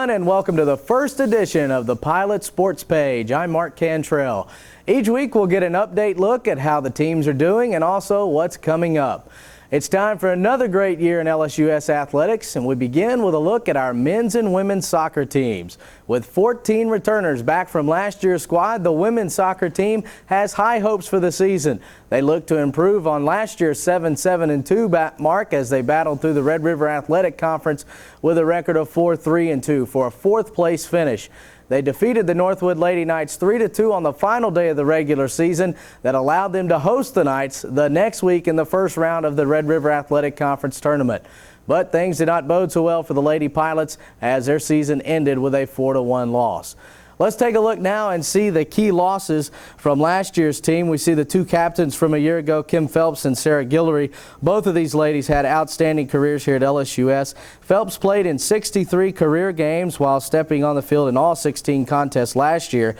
everyone, and welcome to the first edition of the Pilot Sports Page. I'm Mark Cantrell. Each week we'll get an update look at how the teams are doing and also what's coming up. It's time for another great year in LSUS Athletics, and we begin with a look at our men's and women's soccer teams. With 14 returners back from last year's squad, the women's soccer team has high hopes for the season. They look to improve on last year's 7-7-2 mark as they battled through the Red River Athletic Conference with a record of 4-3-2 for a fourth-place finish. They defeated the Northwood Lady Knights 3-2 on the final day of the regular season that allowed them to host the Knights the next week in the first round of the Red River Athletic Conference tournament. But things did not bode so well for the Lady Pilots as their season ended with a 4-1 loss. Let's take a look now and see the key losses from last year's team. We see the two captains from a year ago, Kim Phelps and Sarah Guillory. Both of these ladies had outstanding careers here at LSUS. Phelps played in 63 career games while stepping on the field in all 16 contests last year.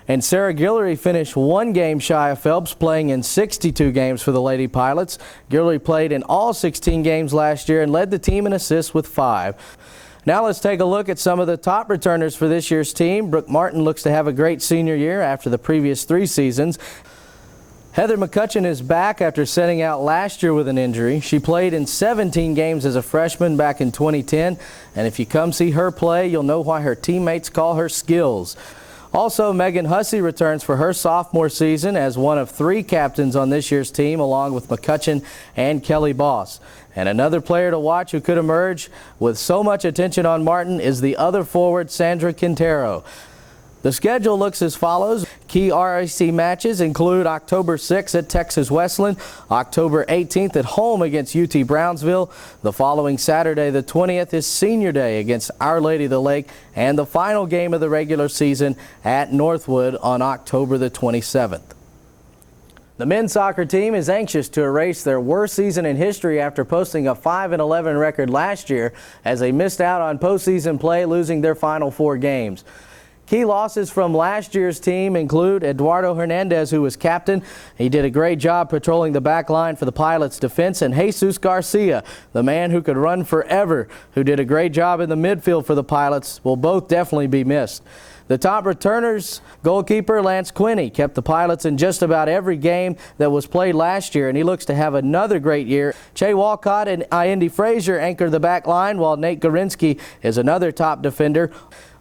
And Sarah Guillory finished one game shy of Phelps, playing in 62 games for the Lady Pilots. Guillory played in all 16 games last year and led the team in assists with 5. Now let's take a look at some of the top returners for this year's team. Brooke Martin looks to have a great senior year after the previous 3 seasons. Heather McCutcheon is back after setting out last year with an injury. She played in 17 games as a freshman back in 2010, and if you come see her play, you'll know why her teammates call her Skills. Also, Megan Hussey returns for her sophomore season as one of 3 captains on this year's team, along with McCutcheon and Kelly Boss. And another player to watch who could emerge with so much attention on Martin is the other forward, Sandra Quintero. The schedule looks as follows. Key RAC matches include October 6th at Texas Wesleyan, October 18th at home against UT Brownsville. The following Saturday, the 20th, is Senior Day against Our Lady of the Lake, and the final game of the regular season at Northwood on October the 27th. The men's soccer team is anxious to erase their worst season in history after posting a 5-11 record last year as they missed out on postseason play, losing their final 4 games. Key losses from last year's team include Eduardo Hernandez, who was captain. He did a great job patrolling the back line for the Pilots' defense, and Jesus Garcia, the man who could run forever, who did a great job in the midfield for the Pilots, will both definitely be missed. The top returners, goalkeeper Lance Quinney, kept the Pilots in just about every game that was played last year, and he looks to have another great year. Che Walcott and Indy Frazier anchor the back line, while Nate Gorinsky is another top defender.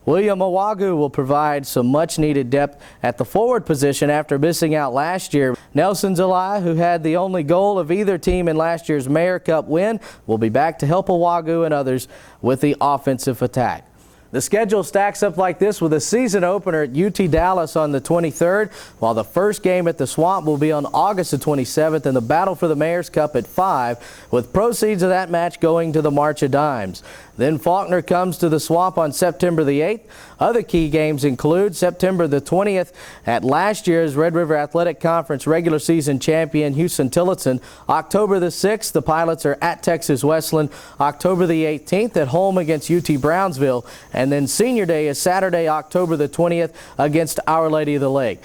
William Awagu will provide some much-needed depth at the forward position after missing out last year. Nelson Zelaya, who had the only goal of either team in last year's Mayor Cup win, will be back to help Awagu and others with the offensive attack. The schedule stacks up like this with a season opener at UT Dallas on the 23rd, while the first game at the Swamp will be on August the 27th, and the battle for the Mayor's Cup at 5, with proceeds of that match going to the March of Dimes. Then Faulkner comes to the Swamp on September the 8th. Other key games include September the 20th at last year's Red River Athletic Conference regular season champion Houston Tillotson. October the 6th, the Pilots are at Texas Wesleyan. October the 18th at home against UT Brownsville. And then Senior Day is Saturday, October the 20th against Our Lady of the Lake.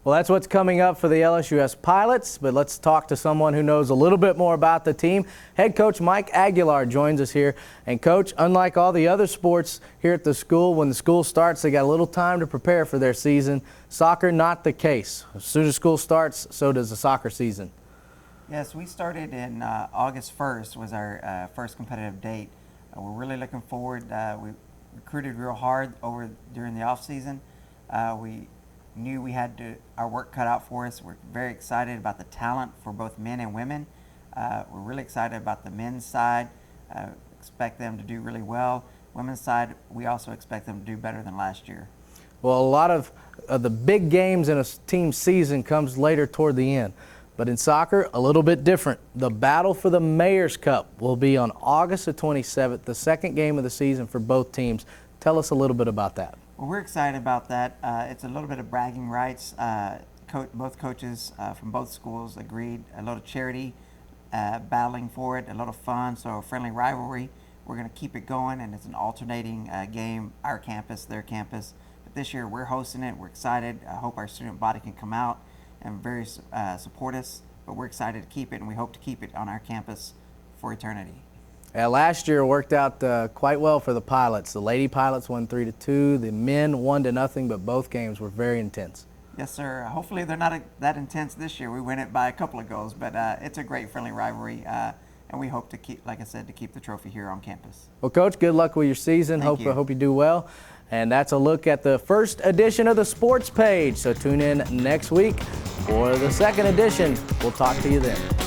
Well, that's what's coming up for the LSUS Pilots, but let's talk to someone who knows a little bit more about the team. Head coach Mike Aguilar joins us here. And Coach, unlike all the other sports here at the school, when the school starts, they got a little time to prepare for their season. Soccer, not the case. As soon as school starts, so does the soccer season. Yes, we started in August 1st was our first competitive date. We're really looking forward. We recruited real hard during the off season. We knew we had our work cut out for us. We're very excited about the talent for both men and women. We're really excited about the men's side. Expect them to do really well. Women's side, we also expect them to do better than last year. Well, a lot of the big games in a team season comes later toward the end. But in soccer, a little bit different. The battle for the Mayor's Cup will be on August the 27th, the second game of the season for both teams. Tell us a little bit about that. Well, we're excited about that. It's a little bit of bragging rights. Both coaches from both schools agreed. A lot of charity battling for it, a lot of fun, so a friendly rivalry. We're going to keep it going, and it's an alternating game, our campus, their campus. But this year we're hosting it. We're excited. I hope our student body can come out and support us. But we're excited to keep it, and we hope to keep it on our campus for eternity. Last year worked out quite well for the Pilots. The Lady Pilots won 3-2. The men 1-0, but both games were very intense. Yes, sir. Hopefully they're not that intense this year. We win it by a couple of goals, but it's a great friendly rivalry, and we hope to keep, like I said, to keep the trophy here on campus. Well, Coach, good luck with your season. Thank you. Hope you do well. And that's a look at the first edition of the Sports Page. So tune in next week for the second edition. We'll talk to you then.